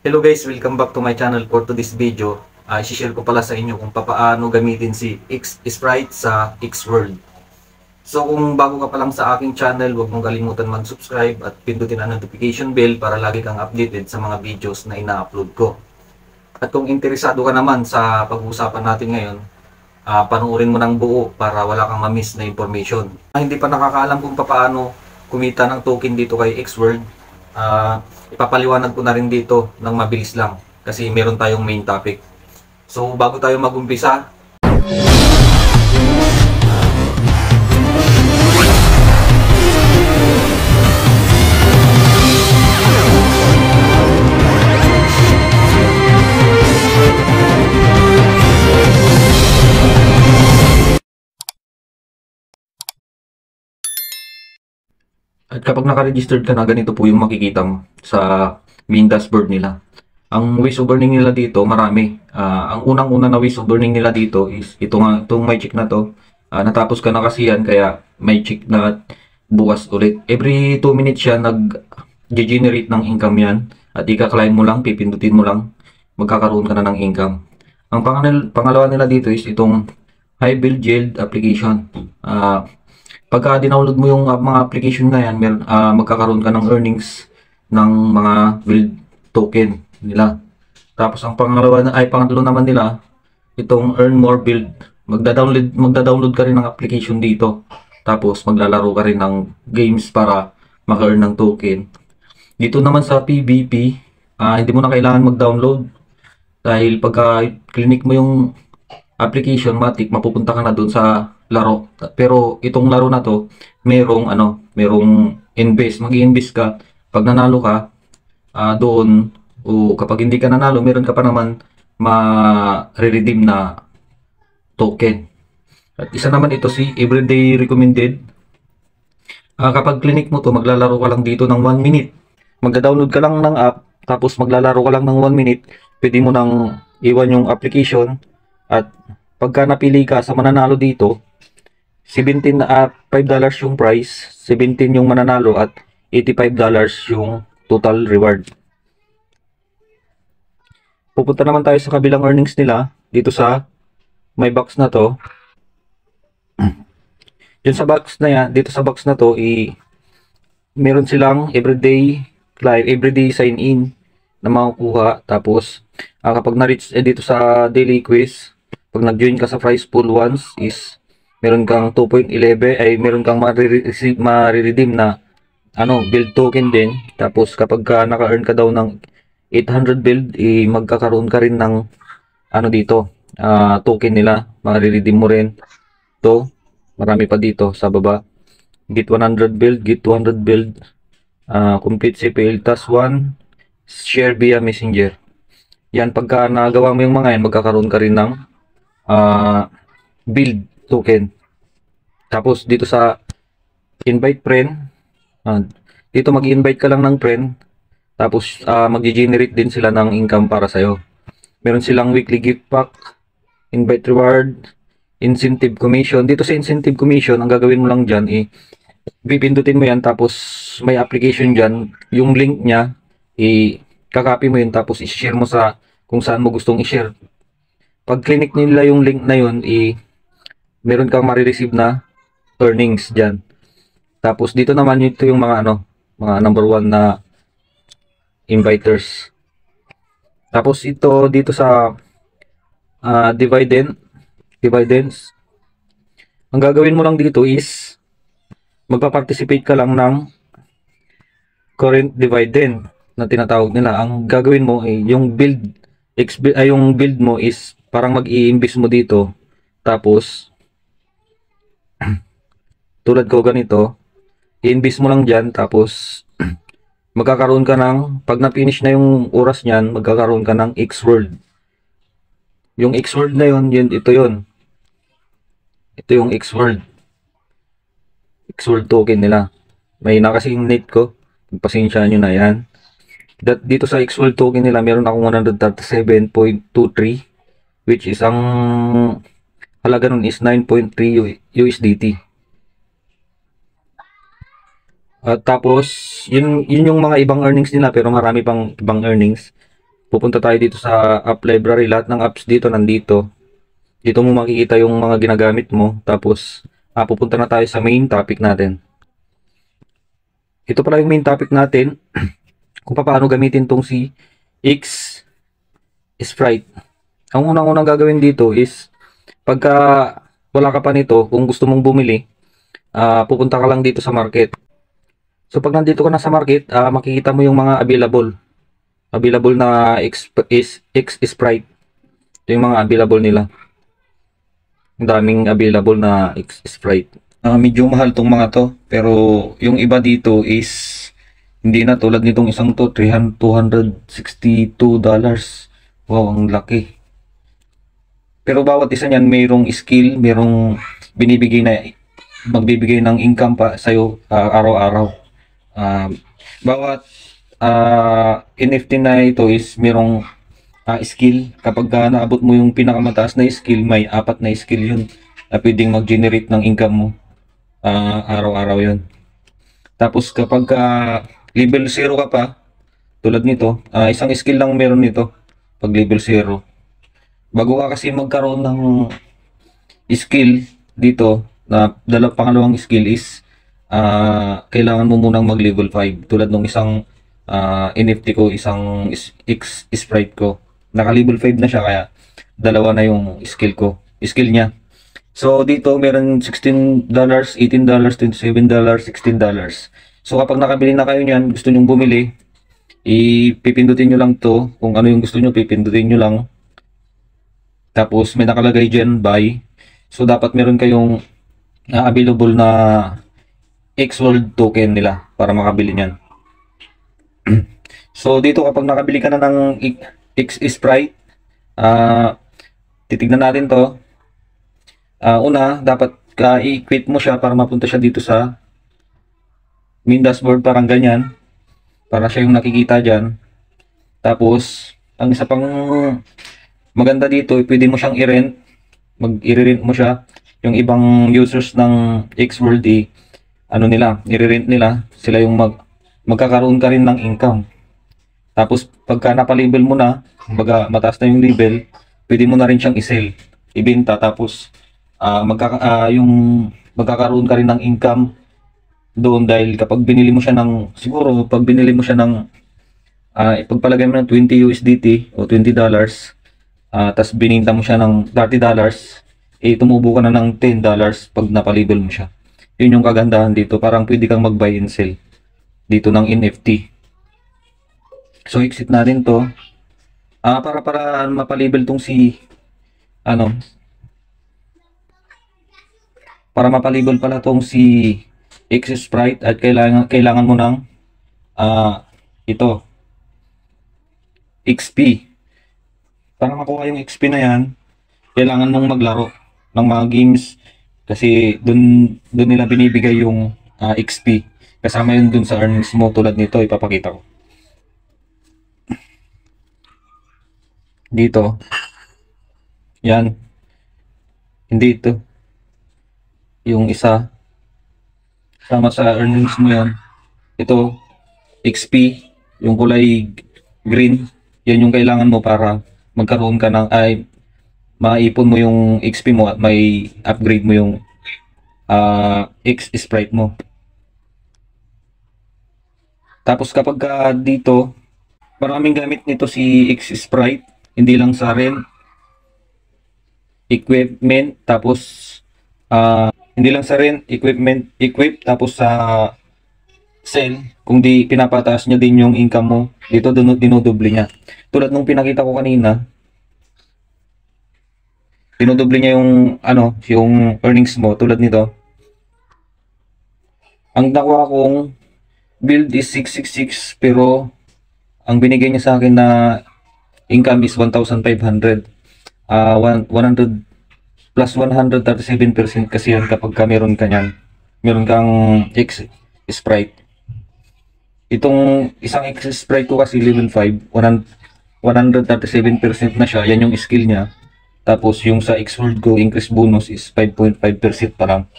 Hello guys, welcome back to my channel. For today's video, i-share ko pala sa inyo kung paano gamitin si Sprite sa Xworld. So kung bago ka pa lang sa aking channel, huwag mong kalimutan mag-subscribe at pindutin ang notification bell para lagi kang updated sa mga videos na ina-upload ko. At kung interesado ka naman sa pag-uusapan natin ngayon, panoorin mo ng buo para wala kang ma-miss na information. Hindi pa nakakaalam kung paano kumita ng token dito kay Xworld, ipapaliwanag ko na rin dito ng mabilis lang kasi meron tayong main topic. So bago tayo mag-umpisa, at kapag naka-registered ka na, ganito po yung makikita mo sa main dashboard nila. Ang ways of earning nila dito, marami. Ang unang-una na ways of earning nila dito is itong may check na to. Natapos ka na kasi yan, kaya may check na bukas ulit. Every 2 minutes siya nag-generate ng income yan. At ika-climb mo lang, pipindutin mo lang, magkakaroon ka na ng income. Ang pangalawa nila dito is itong High Build Yield application. Pagka dinownload mo yung mga application na yan, magkakaroon ka ng earnings ng mga build token nila. Tapos ang pangatlo naman nila, itong Earn More Build. Magda-download ka rin ng application dito. Tapos maglalaro ka rin ng games para maka-earn ng token. Dito naman sa PvP, hindi mo na kailangan mag-download. Dahil pagka clinic mo yung application, matik mapupunta ka na doon sa laro. Pero itong laro na to, merong invest. Mag-i-invest ka. Pag nanalo ka, doon, o kapag hindi ka nanalo, meron ka pa naman ma-redeem na token. At isa naman ito si Everyday Recommended. Kapag clinic mo to, maglalaro ka lang dito ng 1 minute. Magda-download ka lang ng app, tapos maglalaro ka lang ng 1 minute. Pwede mo nang iwan yung application. At pagka napili ka sa mananalo dito, $5 yung price, 17 yung mananalo at $85 yung total reward. Pupunta naman tayo sa kabilang earnings nila dito sa may box na to. Dito sa box na to, meron silang everyday sign in na makukuha. Tapos kapag na-reach dito sa daily quiz, pag nag-join ka sa prize pool once is meron kang 2.11 ay meron kang ma-redeem na build token din. Tapos kapag naka-earn ka daw ng 800 build, magkakaroon ka rin ng dito, token nila, ma-redeem mo rin. To, marami pa dito sa baba. Get 100 build, get 200 build, complete CPL task 1, share via messenger. Yan, pagka nagawa mo yung mga yan, magkakaroon ka rin ng build token. Tapos dito sa invite friend, dito mag-invite ka lang ng friend, tapos mag-generate din sila ng income para sa'yo. Meron silang weekly gift pack, invite reward, incentive commission. Dito sa incentive commission, ang gagawin mo lang dyan, pipindutin mo yan, tapos may application dyan, yung link nya, kakopy mo yun, tapos i-share mo sa kung saan mo gustong i-share. Pag clinic nila yung link na yun, meron kang marireceive na earnings dyan. Tapos dito naman ito yung mga number 1 na inviters. Tapos ito dito sa dividends. Ang gagawin mo lang dito is magpa-participate ka lang ng current dividend na tinatawag nila. Ang gagawin mo ay yung build mo is parang mag-i-invest mo dito. Tapos tulad ko ganito, i-invest mo lang dyan, tapos magkakaroon ka ng, pag na-finish na yung oras nyan, magkakaroon ka ng Xworld. Yung Xworld na yun, ito yun. Ito yung Xworld. Xworld token nila. May nakasing net ko. Pasensya nyo na yan. Dito sa Xworld token nila, meron akong 137.23, which is ang halaga nun is 9.3 USDT. Tapos, yun yung mga ibang earnings nila, pero marami pang ibang earnings. pupunta tayo dito sa app library. Lahat ng apps dito nandito. Dito mo makikita yung mga ginagamit mo. Tapos, pupunta na tayo sa main topic natin. Ito pala yung main topic natin. Kung paano gamitin tong si X Sprite. Ang unang-unang gagawin dito is, pagka wala ka pa nito, kung gusto mong bumili, pupunta ka lang dito sa market. So, pag nandito ka na sa market, makikita mo yung mga available na X Sprite. Ito yung mga available nila. Ang daming available na X Sprite. Medyo mahal tong mga to, pero yung iba dito is hindi na tulad nitong isang to, $262. Wow, ang laki. Pero bawat isa niyan mayroong skill, mayroong magbibigay ng income pa sa'yo araw-araw. Bawat NFT na ito is mayroong skill. Kapag naabot mo yung pinakamataas na skill, may 4 na skill yun na pwedeng mag-generate ng income mo araw-araw yun. Tapos kapag level 0 ka pa, tulad nito, isang skill lang meron nito pag level 0. Bago ka kasi magkaroon ng skill dito, na pangalawang skill is kailangan mo munang mag level 5. Tulad ng isang NFT ko, isang X Sprite ko, naka level 5 na siya, kaya dalawa na yung skill niya. So dito meron $16, $18, $27, $16. So kapag nakabili na kayo niyan, gusto nyong bumili, ipipindutin nyo lang to. Kung ano yung gusto nyo, pipindutin nyo lang. Tapos may nakalagay dyan, buy. So dapat meron kayong available na X-World token nila para makabili niyan. So dito kapag nakabili ka na ng X Sprite, titignan natin to. Una, dapat i-quit mo siya para mapunta siya dito sa main dashboard, parang ganyan. Para siya yung nakikita dyan. Tapos, ang isa pang maganda dito, pwede mo siyang i-rent. I-rent mo siya. Yung ibang users ng X-World, i-rent nila. Sila yung magkakaroon ka rin ng income. Tapos, pagka napalabel mo na, mataas na yung level, pwede mo na rin siyang i-sell, ibenta. Tapos, magkakaroon ka rin ng income doon, dahil kapag binili mo siya ng, siguro, pag binili mo siya ng, ipagpalagay mo ng 20 USDT o $20, tapos bininta mo siya ng $30, tumubo ka na ng $10 pag napalabel mo siya. Yun yung kagandahan dito, parang pwede kang mag-buy and sell dito ng NFT. So, exit natin to. Para mapalabel tong si, para mapalabel pala tong si X Sprite, at kailangan mo ng, ito, XP. Para makuha yung XP na yan, kailangan mong maglaro ng mga games, kasi dun nila binibigay yung XP. Kasama yun dun sa earnings mo, tulad nito, ipapakita ko. Dito. Yan. Hindi ito. Yung isa. Sama sa earnings mo yan. Ito. XP. Yung kulay green. Yan yung kailangan mo para magkaroon ka ng, maipon mo yung XP mo at may upgrade mo yung X Sprite mo. Tapos kapag dito, maraming gamit nito si X Sprite. Hindi lang sa rent, equipment, tapos hindi lang sa rent, tapos sa sell, kung di pinapataas niya din yung income mo, dito dinodoble niya. Tulad nung pinakita ko kanina, dinodoble niya yung yung earnings mo, tulad nito. Ang nakuha kong build is 666, pero ang binigay niya sa akin na income is 1,500. 100 plus 137% kasi yan kapag meron ka niyan. Meron kang X Sprite. Itong isang X Sprite ko kasi level 5, 137% na siya. Yan yung skill niya. Tapos yung sa X-World ko, increase bonus is 5.5% pa lang.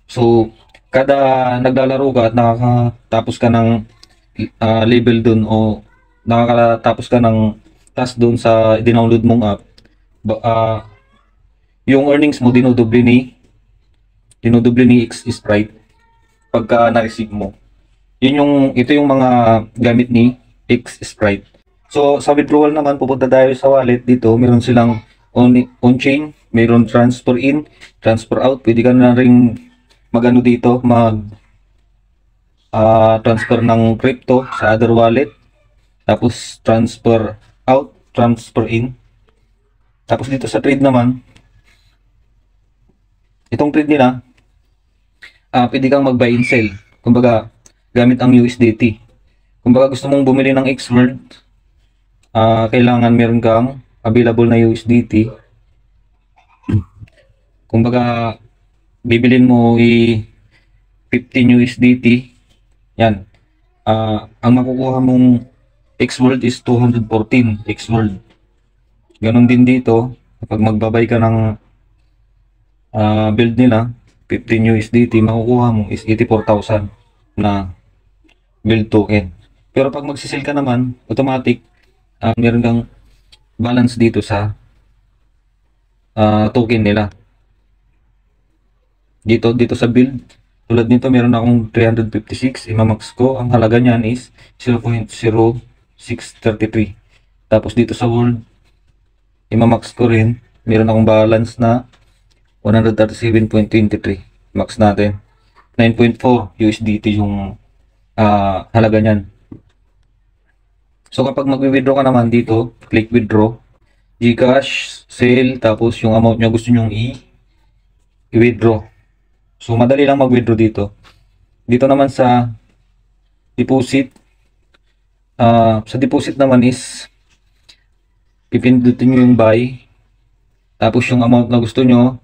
So, kada naglalaro ka at nakakatapos ka ng level dun, o nakakatapos ka ng tas doon sa dinownload mong app, yung earnings mo dinodoble ni X Sprite pagka na-receive mo. Ito yung mga gamit ni X Sprite. So sa withdrawal naman, pupunta tayo sa wallet. Dito meron silang on-chain, meron transfer in, transfer out. Pwede ka na ring magano dito, transfer ng crypto sa other wallet. Tapos transfer out, transfer in. Tapos dito sa trade naman, itong trade nila, pwede kang mag-buy and sell. Kumbaga, gamit ang USDT. Kumbaga gusto mong bumili ng Xworld, kailangan meron kang available na USDT. Kumbaga, bibilin mo 15 USDT. Yan. Ang makukuha mong Xworld is 214 Xworld. Ganon din dito, kapag magbabay ka ng build nila, 15 USDT, makukuha mo is 84,000 na build token. Pero pag magsisil ka naman, automatic, meron kang balance dito sa token nila. Dito sa build, tulad nito, meron akong 356, imamax ko. Ang halaga niyan is 0.0633. Tapos dito sa world, imamax ko rin, meron akong balance na 137.23. Max natin 9.4 USDT yung halaga niyan. So kapag mag-withdraw ka naman dito, click withdraw, GCash, sale, tapos yung amount nyo gusto nyong i-withdraw. So madali lang mag-withdraw dito. Dito naman sa deposit, sa deposit naman is pipindutin nyo yung buy, tapos yung amount na gusto nyo,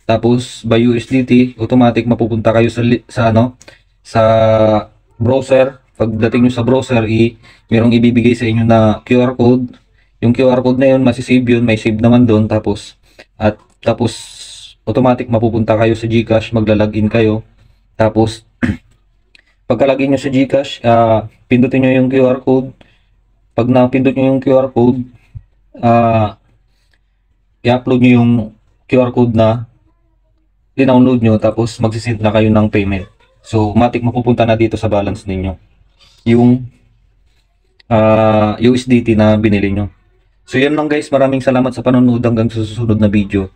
tapos by USDT, automatic mapupunta kayo sa browser. Pagdating nyo sa browser, merong ibibigay sa inyo na QR code. Yung QR code na yun, masisave yun, may save naman doon. Tapos automatic mapupunta kayo sa GCash, maglalagin kayo. Tapos pagkalagin nyo sa GCash, pindutin nyo yung QR code. Pag napindot nyo yung QR code, i-upload nyo yung QR code na dinownload nyo, tapos magsisend na kayo ng payment. So automatic mapupunta na dito sa balance ninyo yung USDT na binili nyo. So yan lang guys, maraming salamat sa panonood, hanggang sa susunod na video.